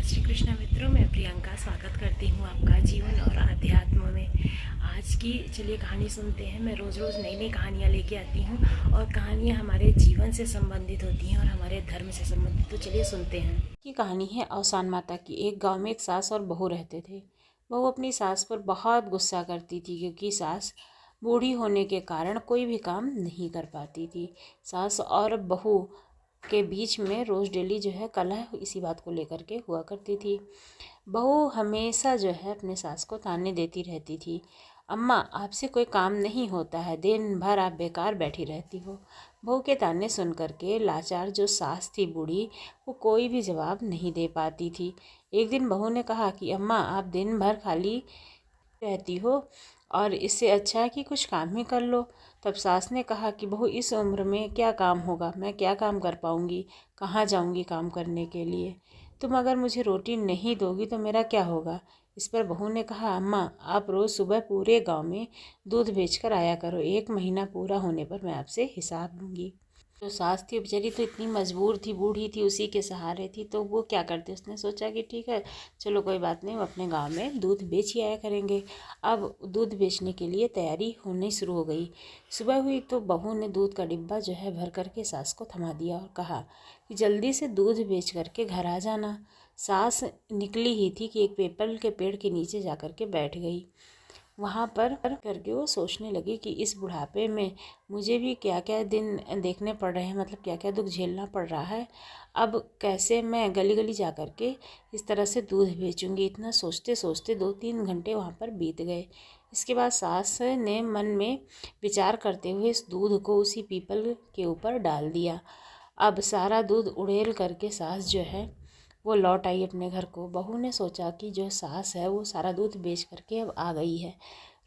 श्री कृष्णा मित्रों, मैं प्रियंका स्वागत करती हूँ आपका जीवन और अध्यात्म में। आज की चलिए कहानी सुनते हैं। मैं रोज़ रोज़ नई नई कहानियाँ लेके आती हूँ और कहानियाँ हमारे जीवन से संबंधित होती हैं और हमारे धर्म से संबंधित। तो चलिए सुनते हैं। की कहानी है अवसान माता की। एक गांव में एक सास और बहू रहते थे। बहू अपनी सास पर बहुत गुस्सा करती थी क्योंकि सास बूढ़ी होने के कारण कोई भी काम नहीं कर पाती थी। सास और बहू के बीच में रोज़ डेली जो है कलह इसी बात को लेकर के हुआ करती थी। बहू हमेशा जो है अपने सास को ताने देती रहती थी, अम्मा आपसे कोई काम नहीं होता है, दिन भर आप बेकार बैठी रहती हो। बहू के ताने सुन कर के लाचार जो सास थी बूढ़ी, वो कोई भी जवाब नहीं दे पाती थी। एक दिन बहू ने कहा कि अम्मा आप दिन भर खाली रहती हो और इससे अच्छा है कि कुछ काम ही कर लो। तब सास ने कहा कि बहू इस उम्र में क्या काम होगा, मैं क्या काम कर पाऊँगी, कहाँ जाऊँगी काम करने के लिए। तुम अगर मुझे रोटी नहीं दोगी तो मेरा क्या होगा। इस पर बहू ने कहा अम्मा आप रोज़ सुबह पूरे गांव में दूध बेचकर आया करो, 1 महीना पूरा होने पर मैं आपसे हिसाब लूँगी। जो सास थी बेचारी तो इतनी मजबूर थी, बूढ़ी थी, उसी के सहारे थी, तो वो क्या करती, उसने सोचा कि ठीक है चलो कोई बात नहीं, हम अपने गांव में दूध बेच ही आया करेंगे। अब दूध बेचने के लिए तैयारी होनी शुरू हो गई। सुबह हुई तो बहू ने दूध का डिब्बा जो है भर करके सास को थमा दिया और कहा कि जल्दी से दूध बेच करके घर आ जाना। सास निकली ही थी कि एक पीपल के पेड़ के नीचे जा कर के बैठ गई। वहाँ पर करके वो सोचने लगी कि इस बुढ़ापे में मुझे भी क्या क्या दिन देखने पड़ रहे हैं, मतलब क्या क्या दुख झेलना पड़ रहा है। अब कैसे मैं गली गली जा कर के इस तरह से दूध बेचूंगी। इतना सोचते सोचते 2-3 घंटे वहाँ पर बीत गए। इसके बाद सास ने मन में विचार करते हुए इस दूध को उसी पीपल के ऊपर डाल दिया। अब सारा दूध उड़ेल करके सास जो है वो लौट आई अपने घर को। बहू ने सोचा कि जो सास है वो सारा दूध बेच करके अब आ गई है,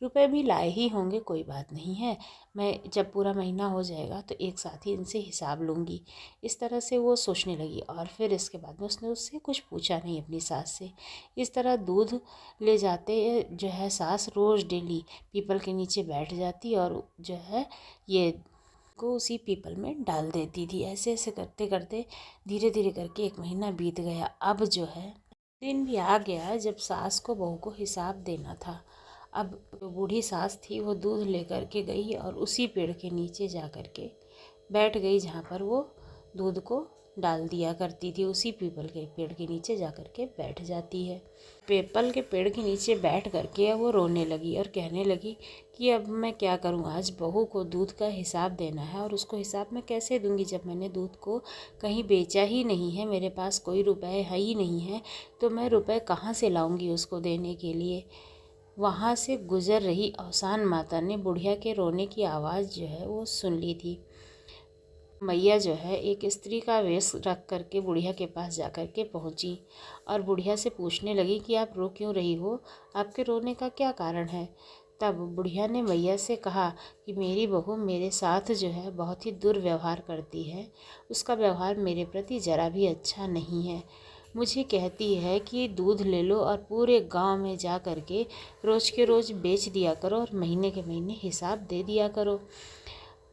रुपए भी लाए ही होंगे, कोई बात नहीं है, मैं जब पूरा महीना हो जाएगा तो एक साथ ही इनसे हिसाब लूँगी। इस तरह से वो सोचने लगी और फिर इसके बाद में उसने उससे कुछ पूछा नहीं अपनी सास से। इस तरह दूध ले जाते जो है सास रोज़ डेली पीपल के नीचे बैठ जाती और जो है ये को उसी पीपल में डाल देती थी। ऐसे ऐसे करते करते धीरे धीरे करके 1 महीना बीत गया। अब जो है दिन भी आ गया जब सास को बहू को हिसाब देना था। अब जो बूढ़ी सास थी वो दूध लेकर के गई और उसी पेड़ के नीचे जा कर के बैठ गई जहाँ पर वो दूध को डाल दिया करती थी। उसी पीपल के पेड़ के नीचे जा कर के बैठ जाती है। पीपल के पेड़ के नीचे बैठ कर के वो रोने लगी और कहने लगी कि अब मैं क्या करूं, आज बहू को दूध का हिसाब देना है और उसको हिसाब मैं कैसे दूंगी जब मैंने दूध को कहीं बेचा ही नहीं है, मेरे पास कोई रुपए है ही नहीं है, तो मैं रुपए कहाँ से लाऊंगी उसको देने के लिए। वहाँ से गुजर रही अवसान माता ने बुढ़िया के रोने की आवाज़ जो है वो सुन ली थी। मैया जो है एक स्त्री का वेश रख करके बुढ़िया के पास जा कर के पहुँची और बुढ़िया से पूछने लगी कि आप रो क्यों रही हो, आपके रोने का क्या कारण है। तब बुढ़िया ने मैया से कहा कि मेरी बहू मेरे साथ जो है बहुत ही दुर्व्यवहार करती है, उसका व्यवहार मेरे प्रति ज़रा भी अच्छा नहीं है। मुझे कहती है कि दूध ले लो और पूरे गांव में जा कर के रोज़ के रोज़ बेच दिया करो और महीने के महीने हिसाब दे दिया करो।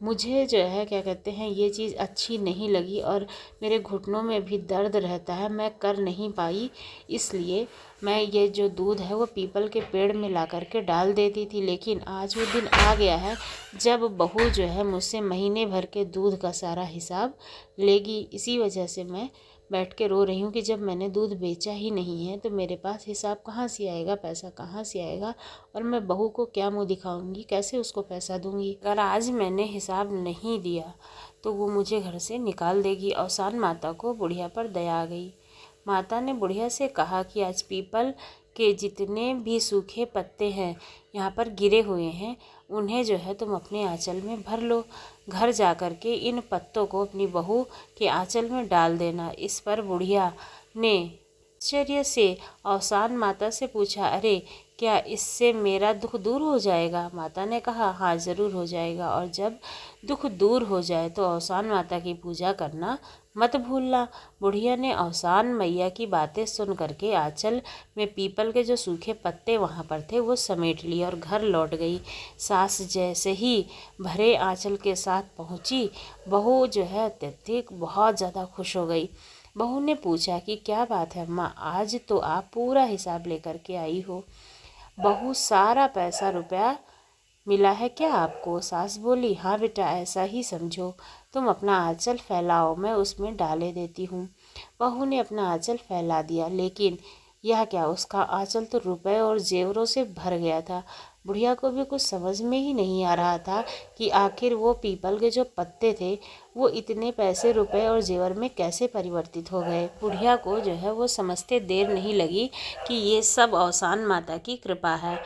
मुझे जो है क्या कहते हैं ये चीज़ अच्छी नहीं लगी और मेरे घुटनों में भी दर्द रहता है, मैं कर नहीं पाई, इसलिए मैं ये जो दूध है वो पीपल के पेड़ में ला कर के डाल देती थी। लेकिन आज वो दिन आ गया है जब बहू जो है मुझसे महीने भर के दूध का सारा हिसाब लेगी। इसी वजह से मैं बैठ के रो रही हूँ कि जब मैंने दूध बेचा ही नहीं है तो मेरे पास हिसाब कहाँ से आएगा, पैसा कहाँ से आएगा, और मैं बहू को क्या मुँह दिखाऊंगी, कैसे उसको पैसा दूंगी। अगर आज मैंने हिसाब नहीं दिया तो वो मुझे घर से निकाल देगी। अवसान माता को बुढ़िया पर दया आ गई। माता ने बुढ़िया से कहा कि आज पीपल के जितने भी सूखे पत्ते हैं यहाँ पर गिरे हुए हैं उन्हें जो है तुम अपने आंचल में भर लो। घर जा कर के इन पत्तों को अपनी बहू के आंचल में डाल देना। इस पर बुढ़िया ने आश्चर्य से अवसान माता से पूछा, अरे क्या इससे मेरा दुख दूर हो जाएगा। माता ने कहा हाँ ज़रूर हो जाएगा, और जब दुख दूर हो जाए तो अवसान माता की पूजा करना मत भूलना। बुढ़िया ने अवसान मैया की बातें सुन करके आंचल में पीपल के जो सूखे पत्ते वहाँ पर थे वो समेट लिए और घर लौट गई। सास जैसे ही भरे आंचल के साथ पहुँची, बहू जो है अत्यधिक बहुत ज़्यादा खुश हो गई। बहू ने पूछा कि क्या बात है अम्मा, आज तो आप पूरा हिसाब लेकर के आई हो। बहू, सारा पैसा रुपया मिला है क्या आपको? सास बोली, हाँ बेटा, ऐसा ही समझो। तुम अपना आंचल फैलाओ, मैं उसमें डाले देती हूँ। बहू ने अपना आंचल फैला दिया, लेकिन यह क्या, उसका आंचल तो रुपए और जेवरों से भर गया था। बुढ़िया को भी कुछ समझ में ही नहीं आ रहा था कि आखिर वो पीपल के जो पत्ते थे वो इतने पैसे, रुपए और जेवर में कैसे परिवर्तित हो गए। बुढ़िया को जो है वो समझते देर नहीं लगी कि ये सब औसान माता की कृपा है।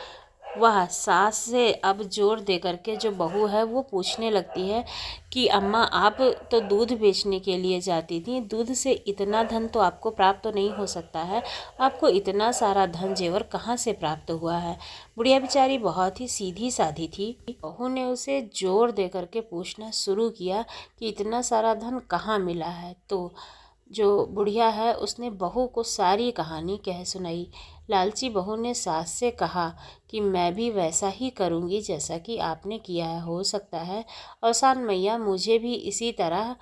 वह सास से अब जोर दे करके जो बहू है वो पूछने लगती है कि अम्मा, आप तो दूध बेचने के लिए जाती थी, दूध से इतना धन तो आपको प्राप्त तो नहीं हो सकता है, आपको इतना सारा धन जेवर कहाँ से प्राप्त हुआ है। बुढ़िया बेचारी बहुत ही सीधी साधी थी। बहू ने उसे जोर दे करके पूछना शुरू किया कि इतना सारा धन कहाँ मिला है। तो जो बुढ़िया है उसने बहू को सारी कहानी कह सुनाई। लालची बहू ने सास से कहा कि मैं भी वैसा ही करूँगी जैसा कि आपने किया है, हो सकता है औसान मैया मुझे भी इसी तरह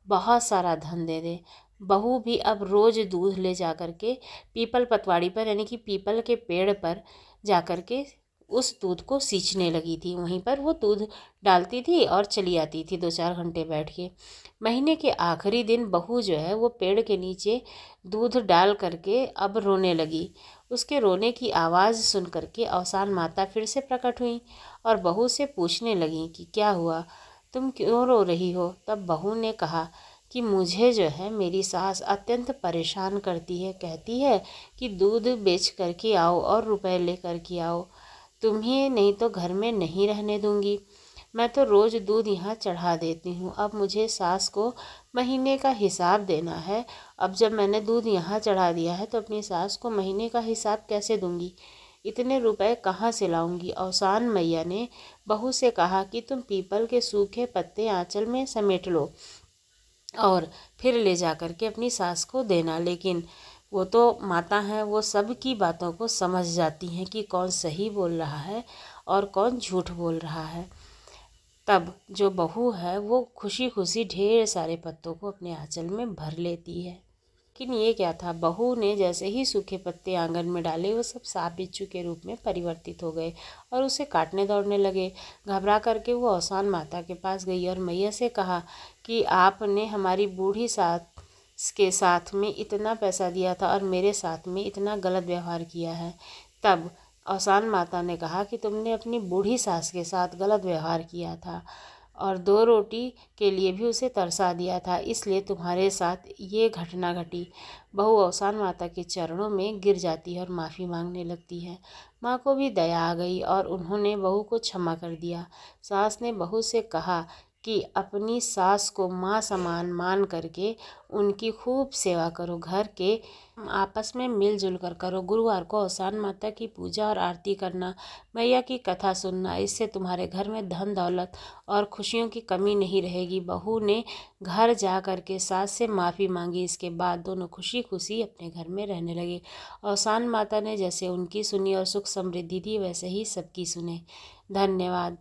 बहुत सारा धन दे दे। बहू भी अब रोज़ दूध ले जा कर के पीपल पतवाड़ी पर, यानी कि पीपल के पेड़ पर जा कर के उस दूध को सींचने लगी थी। वहीं पर वो दूध डालती थी और चली आती थी 2-4 घंटे बैठ के। महीने के आखिरी दिन बहू जो है वो पेड़ के नीचे दूध डाल करके अब रोने लगी। उसके रोने की आवाज़ सुन करके औसान माता फिर से प्रकट हुई और बहू से पूछने लगी कि क्या हुआ, तुम क्यों रो रही हो। तब बहू ने कहा कि मुझे जो है मेरी सास अत्यंत परेशान करती है, कहती है कि दूध बेच करके आओ और रुपए ले करके आओ, तुम्हें नहीं तो घर में नहीं रहने दूंगी। मैं तो रोज़ दूध यहाँ चढ़ा देती हूँ, अब मुझे सास को महीने का हिसाब देना है। अब जब मैंने दूध यहाँ चढ़ा दिया है तो अपनी सास को महीने का हिसाब कैसे दूंगी, इतने रुपए कहाँ से लाऊंगी। औसान मैया ने बहू से कहा कि तुम पीपल के सूखे पत्ते आंचल में समेट लो और फिर ले जा कर के अपनी सास को देना। लेकिन वो तो माता हैं, वो सब की बातों को समझ जाती हैं कि कौन सही बोल रहा है और कौन झूठ बोल रहा है। तब जो बहू है वो खुशी खुशी ढेर सारे पत्तों को अपने आंचल में भर लेती है। लेकिन ये क्या था, बहू ने जैसे ही सूखे पत्ते आंगन में डाले वो सब सांप बिच्छू के रूप में परिवर्तित हो गए और उसे काटने दौड़ने लगे। घबरा करके वो औसान माता के पास गई और मैया से कहा कि आपने हमारी बूढ़ी सास के साथ में इतना पैसा दिया था और मेरे साथ में इतना गलत व्यवहार किया है। तब औसान माता ने कहा कि तुमने अपनी बूढ़ी सास के साथ गलत व्यवहार किया था और 2 रोटी के लिए भी उसे तरसा दिया था, इसलिए तुम्हारे साथ ये घटना घटी। बहू औसान माता के चरणों में गिर जाती है और माफ़ी मांगने लगती है। माँ को भी दया आ गई और उन्होंने बहू को क्षमा कर दिया। सास ने बहू से कहा कि अपनी सास को माँ समान मान करके उनकी खूब सेवा करो, घर के आपस में मिलजुल कर करो। गुरुवार को औसान माता की पूजा और आरती करना, मैया की कथा सुनना, इससे तुम्हारे घर में धन दौलत और खुशियों की कमी नहीं रहेगी। बहू ने घर जा कर के सास से माफ़ी मांगी। इसके बाद दोनों खुशी खुशी अपने घर में रहने लगे। औसान माता ने जैसे उनकी सुनी और सुख समृद्धि दी वैसे ही सबकी सुने। धन्यवाद।